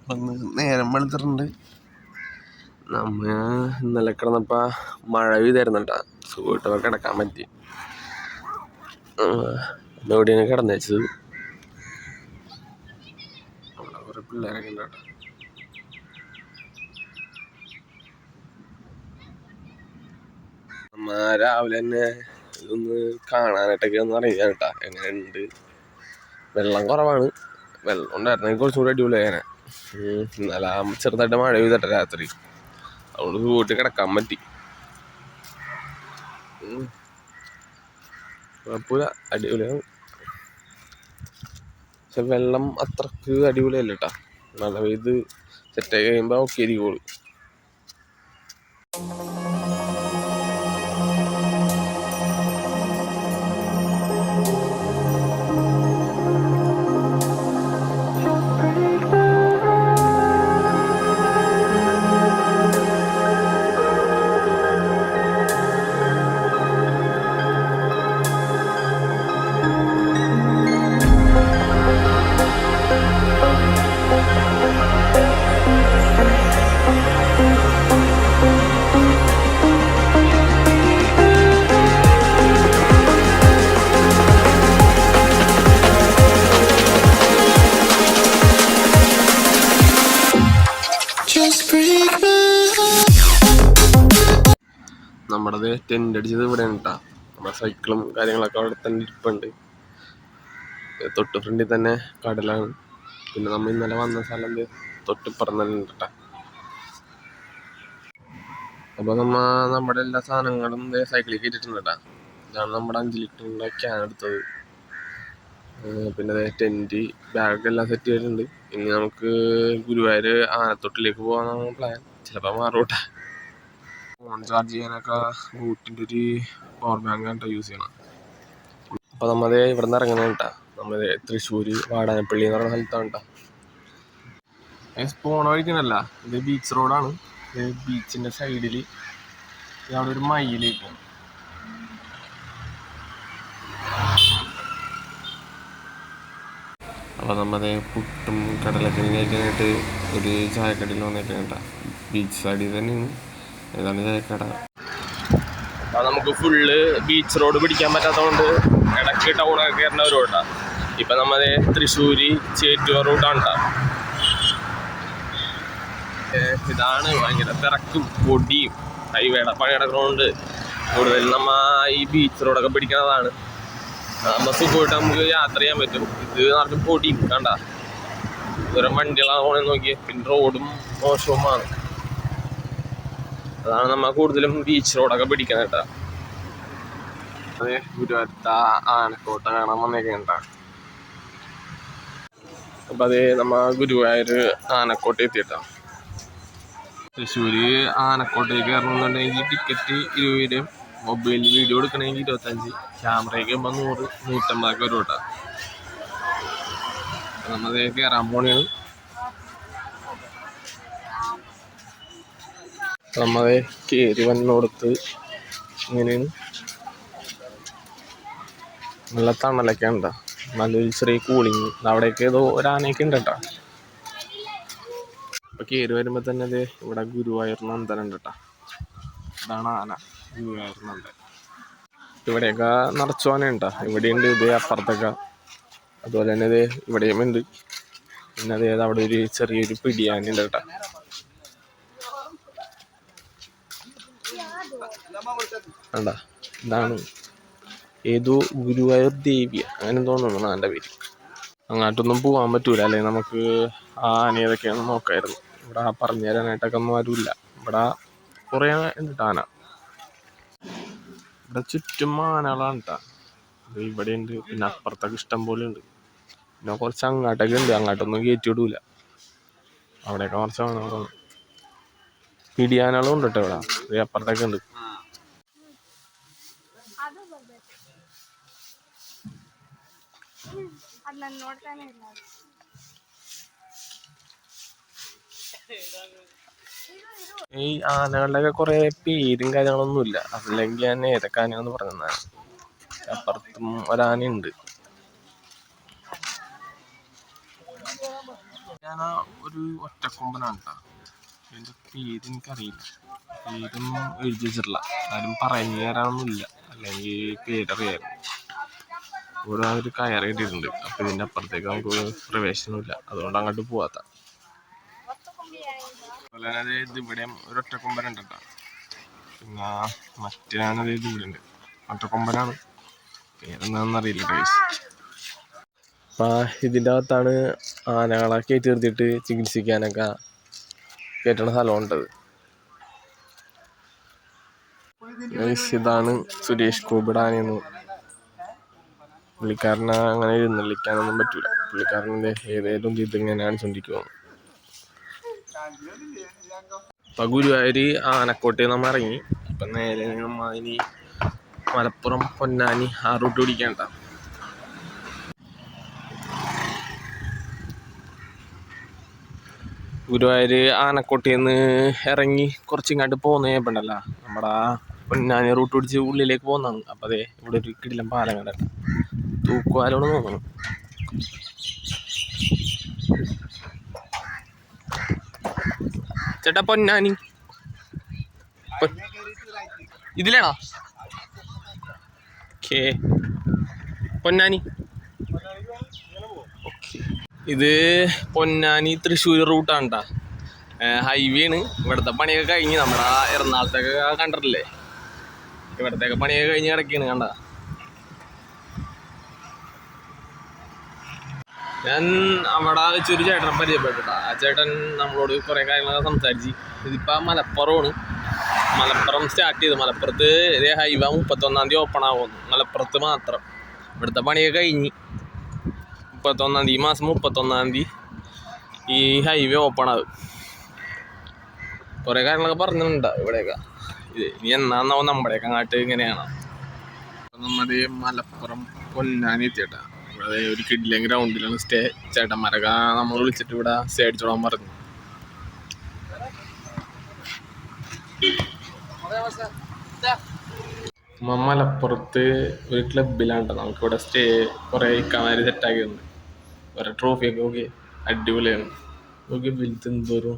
വന്ന് നേരം വെളുത്തിട്ടുണ്ട്. നമ്മ ഇന്നലെ കിടന്നപ്പോ മഴ പെയ്തായിരുന്നുട്ടാ. സുഖമായിട്ടൊക്കെ കിടക്കാൻ പറ്റി. എവിടെയാണ് കിടന്നേച്ചത്. അവിടെ കുറെ പിള്ളേരൊക്കെ ഉണ്ടാട്ടാ. നമ്മ രാവിലെ തന്നെ ഇതൊന്ന് കാണാനായിട്ടൊക്കെ ഒന്ന് അറിയാം കേട്ടാ. എങ്ങനെയുണ്ട്, വെള്ളം കുറവാണ്. വെള്ളം ഉണ്ടായിരുന്നെങ്കിൽ കുറച്ചുകൂടി അടിപൊളിയായേനെ. ഇന്നലെ ചെറുതായിട്ട് മഴ പെയ്തട്ടെ രാത്രി, അതുകൊണ്ട് വീട്ടിൽ കിടക്കാൻ പറ്റി. കുഴപ്പമില്ല, അടിപൊളിയാണ്. പക്ഷെ വെള്ളം അത്രക്ക് അടിപൊളിയല്ല കേട്ടാ. മഴ പെയ്ത് സെറ്റായി കഴിയുമ്പോൾ ഓക്കെ ഇരിക്കുള്ളൂ. നമ്മുടെ ടെൻ്റ് അടിച്ചത് ഇവിടെ കേട്ടാ. നമ്മുടെ സൈക്കിളും കാര്യങ്ങളൊക്കെ അവിടെ തന്നെ ഇരിപ്പുണ്ട്. തൊട്ട് ഫ്രണ്ടിൽ തന്നെ കടലാണ്. പിന്നെ നമ്മൾ ഇന്നലെ വന്ന സ്ഥലം തൊട്ടിപ്പുറം തന്നെ ഉണ്ട് കേട്ടാ. അപ്പോൾ നമ്മുടെ എല്ലാ സാധനങ്ങളും സൈക്കിളിൽ കയറ്റിട്ടുണ്ട് കേട്ടാ. ഇതാണ് നമ്മുടെ 5 ലിറ്ററിൻ്റെ ക്യാൻ എടുത്തത്. പിന്നെ ടെൻറ്റ്, ബാഗെല്ലാം സെറ്റ് ചെയ്തിട്ടുണ്ട്. ഇനി നമുക്ക് ഗുരുവായൂർ ആനത്തൊട്ടിലേക്ക് പോകാനാണ് പ്ലാൻ. ചിലപ്പോൾ മാറൂട്ടാ. ഫോൺ ചാർജ് ചെയ്യാനൊക്കെ ബൂട്ടിൻ്റെ ഒരു പവർ ബാങ്ക് ആയിട്ട് യൂസ് ചെയ്യണം. അപ്പോൾ നമ്മൾ ഇവിടെ നിന്ന് ഇറങ്ങണം കേട്ടാ. നമ്മൾ തൃശ്ശൂർ വാടാനപ്പള്ളി എന്ന് പറയുന്ന സ്ഥലത്താണ് കേട്ടോ. പോണ വഴിക്കണല്ല, ഇത് ബീച്ച് റോഡാണ്. ബീച്ചിൻ്റെ സൈഡിൽ അവിടെ ഒരു മയിലേക്ക്. അപ്പോൾ നമ്മുടെ പുട്ടും കടലക്കറി കഴിക്കാനായിട്ട് ഒരു ചായക്കടയിൽ വന്നേക്കാൻ കേട്ടാ. ബീച്ച് സൈഡിൽ തന്നെയാണ്. ഏതാണ് ചായക്കട. അപ്പോൾ നമുക്ക് ഫുള്ള് ബീച്ച് റോഡ് പിടിക്കാൻ പറ്റാത്തതുകൊണ്ട് ഇടയ്ക്ക് ടൗണൊക്കെ കയറേണ്ട ഒരു റോഡാണ്. ഇപ്പം നമ്മൾ തൃശ്ശൂർ ചേറ്റുവ റൂട്ടാണ് കേട്ടോ. ഇതാണ് ഭയങ്കര തിരക്കും പൊടിയും ഹൈവേയുടെ പണി കിടക്കുന്നതുകൊണ്ട് കൂടുതൽ നമ്മ ഈ ബീച്ച് റോഡൊക്കെ പിടിക്കുന്നതാണ്. നമ്മൾ സുഖമായിട്ട് നമുക്ക് യാത്ര ചെയ്യാൻ പറ്റും. ഇത് നിറഞ്ഞ പൊടിയും കണ്ട ദൂരം വണ്ടികളാണ് പോണെന്ന് നോക്കിയേ. പിന്നെ റോഡും മോശവുമാണ്. അതാണ് നമ്മൾ കൂടുതലും ബീച്ച് റോഡൊക്കെ പിടിക്കുന്നത് കേട്ടോ. അതെ, ഗുരുവായൂരത്ത ആനക്കോട്ട കാണാൻ വന്നേക്കേണ്ട. അപ്പം അതേ നമ്മ ഗുരുവായൂർ ആനക്കോട്ട എത്തിയിട്ടാ. തൃശ്ശൂർ ആനക്കോട്ടയിൽ കയറണമെന്നുണ്ടെങ്കിൽ ടിക്കറ്റ് 20 രൂപയും മൊബൈലിൽ വീഡിയോ എടുക്കണമെങ്കിൽ 25, ക്യാമറയ്ക്ക് 100, 150 വരും കേട്ടോ. നമ്മൾ കയറാൻ പോണെയാണ്. നമ്മൾ കയറി വന്നോടത്ത് ഇങ്ങനെയാണ്. നല്ല തണലൊക്കെ ഉണ്ടോ, നല്ലൊരു ചെറിയ കൂളിങ്. അവിടേക്ക് ഏതോ ഒരാനയൊക്കെ ഉണ്ട് കേട്ടോ. അപ്പോൾ കയറി വരുമ്പോൾ തന്നെ അത് ഇവിടെ ഗുരുവായൂർ നന്ദൻ ഉണ്ട് കേട്ടോ. ഇതാണ് ആന, ഗുരുവായൂർ നന്ദൻ. ഇവിടെയൊക്കെ നിറച്ചു ആനയുണ്ടോ. ഇവിടെയുണ്ട്, ഇത് അപ്പുറത്തൊക്കെ. അതുപോലെ തന്നെ ഇത് ഇവിടെയും ഉണ്ട്. പിന്നെ അതായത് അവിടെ ഒരു ചെറിയൊരു പിടിയാനുണ്ട് കേട്ടോ. വേണ്ട, ഇതാണ് ഏതോ ഗുരുവായൂർ ദേവി അങ്ങനെ തോന്നുന്നു എൻ്റെ പേര്. അങ്ങോട്ടൊന്നും പോകാൻ പറ്റൂല, അല്ലെങ്കിൽ നമുക്ക് ആ ആന ഏതൊക്കെയാണെന്ന് നോക്കായിരുന്നു. ഇവിടെ പറഞ്ഞു തരാനായിട്ടൊക്കെ ഒന്നും ആരുമില്ല. ഇവിടെ കുറേ ഉണ്ട് ആന. ഇവിടെ ചുറ്റും ആനകളാണ് കേട്ടോ. ഇവിടെ ഉണ്ട്, പിന്നെ അപ്പുറത്തൊക്കെ ഇഷ്ടം പോലെ ഉണ്ട്. പിന്നെ കുറച്ച് അങ്ങോട്ടൊക്കെ ഉണ്ട്, അങ്ങോട്ടൊന്നും കയറ്റി വിടൂല. അവിടെയൊക്കെ കുറച്ച് ആനകളാണ്. പിടിയാനകളും ഉണ്ട് കേട്ടോ ഇവിടെ. അപ്പുറത്തൊക്കെ ഉണ്ട്. ഈ ആനകളുടെയൊക്കെ കുറെ പേരും കാര്യങ്ങളൊന്നുമില്ല. അതല്ലെങ്കിൽ ഞാൻ ഏതൊക്കെ ആനയാണെന്ന് പറഞ്ഞതാണ്. അപ്പുറത്തും ഒരാനയുണ്ട്. ആന ഒരു ഒറ്റക്കൊമ്പനാണ് കേട്ടോ. ഇതിൻ്റെ പേര് എനിക്കറിയില്ല, പേരും എഴുതി വെച്ചിട്ടില്ല, ആരും പറഞ്ഞു തരാനൊന്നുമില്ല, അല്ലെങ്കിൽ പേരറിയായിരുന്നു. ഇവിടെ ഒരു കയറ് കിട്ടിയിട്ടുണ്ട്. അപ്പം ഇതിൻ്റെ അപ്പുറത്തേക്ക് നമുക്ക് പ്രവേശനമില്ല, അതുകൊണ്ട് അങ്ങോട്ട് പോവാത്ത. അതുപോലെ തന്നെ ഇത് ഇവിടെ ഒരു ഒറ്റക്കൊമ്പനുണ്ട് കേട്ടോ. പിന്നെ മറ്റേ ആന ഇത് ഇവിടെ ഉണ്ട്, ഒറ്റക്കൊമ്പനാണ്, പേരെന്താണെന്നറിയില്ല ഗൈസ്. അപ്പം ഇതിൻ്റെ അകത്താണ് ആനകളെ കയറ്റി നിർത്തിയിട്ട് ചികിത്സിക്കാനൊക്കെ കയറ്റണ സ്ഥലമുണ്ടത്. ഇതാണ് സുരേഷ് ഗോപിയുടെ ആനയെന്ന്. പുള്ളിക്കാരനെ അങ്ങനെ എഴുന്നള്ളിക്കാനൊന്നും പറ്റൂല, പുള്ളിക്കാരൻ്റെ ഏതേലും ഇതിങ്ങനെ കാണിച്ചോണ്ടിരിക്കുവാണ്. ഇപ്പം ഗുരുവായൂർ ആനക്കോട്ടയിൽ നമ്മൾ ഇറങ്ങി. ഇപ്പം നേരെ നമ്മൾ ഇനി മലപ്പുറം പൊന്നാനി ആ റൂട്ട് പിടിക്കാണ്ട. ഗുരുവായൂർ ആനക്കോട്ടയിൽ നിന്ന് ഇറങ്ങി കുറച്ചിങ്ങോട്ട് പോകുന്ന ഉണ്ടല്ലോ, നമ്മുടെ പൊന്നാനി റൂട്ട് പിടിച്ച് ഉള്ളിലേക്ക് പോകുന്നതാണ്. അപ്പം അതെ ഇവിടെ ഒരു കിടിലം പാലം കണ്ടല്ല, തൂക്കുവാലോട് തോന്നുന്നു. ചേട്ടാ പൊന്നാനി ഇതിലാണോ? ഓക്കേ, പൊന്നാനി ഇത് പൊന്നാനി തൃശ്ശൂർ റൂട്ടാണ് കേട്ടോ. ഹൈവേ ആണ്. ഇവിടുത്തെ പണിയൊക്കെ കഴിഞ്ഞ് നമ്മുടെ എറണാകുളത്തൊക്കെ കണ്ടിട്ടില്ലേ, ഇവിടത്തെയൊക്കെ പണിയൊക്കെ കഴിഞ്ഞ് കിടക്കുകയാണ് കണ്ട. ഞാൻ അവിടെ വെച്ചൊരു ചേട്ടനെ പരിചയപ്പെട്ടിട്ടാ. ആ ചേട്ടൻ നമ്മളോട് കുറേ കാര്യങ്ങളൊക്കെ സംസാരിച്ച്. ഇതിപ്പോൾ മലപ്പുറമാണ്, മലപ്പുറം സ്റ്റാർട്ട് ചെയ്തു. മലപ്പുറത്ത് ഹൈവേ 31-ാം തീയതി ഓപ്പൺ ആകുന്നു, മലപ്പുറത്ത് മാത്രം. ഇവിടുത്തെ പണിയൊക്കെ കഴിഞ്ഞ് 31-ാം തീയതി, ഈ മാസം 31-ാം തീയതി ഈ ഹൈവേ ഓപ്പൺ ആകും. കുറേ കാര്യങ്ങളൊക്കെ പറഞ്ഞിട്ടുണ്ട് ഇവിടെയൊക്കെ. ഇത് ഇനി എന്നാന്നാവും നമ്മുടെയൊക്കെ അങ്ങോട്ട് ഇങ്ങനെയാണ്. നമ്മുടെ മലപ്പുറം പൊന്നാനി എത്തിയേട്ടാ. ഇവിടെ ഒരു കിഡിലെ ഗ്രൗണ്ടിലാണ് സ്റ്റേ. ചേട്ടന്മാരൊക്കെ നമ്മൾ വിളിച്ചിട്ട് ഇവിടെ സ്റ്റേ അടിച്ചോളാൻ പറഞ്ഞു. മലപ്പുറത്ത് ഒരു ക്ലബിലാണ് നമുക്കിവിടെ സ്റ്റേ കുറേ ഇക്കാമാര് സെറ്റാക്കിയിട്ടുണ്ട്. കുറേ ട്രോഫിയൊക്കെ നോക്കി അടിപൊളിയാണ്. നോക്കി വലുത് എന്തോരും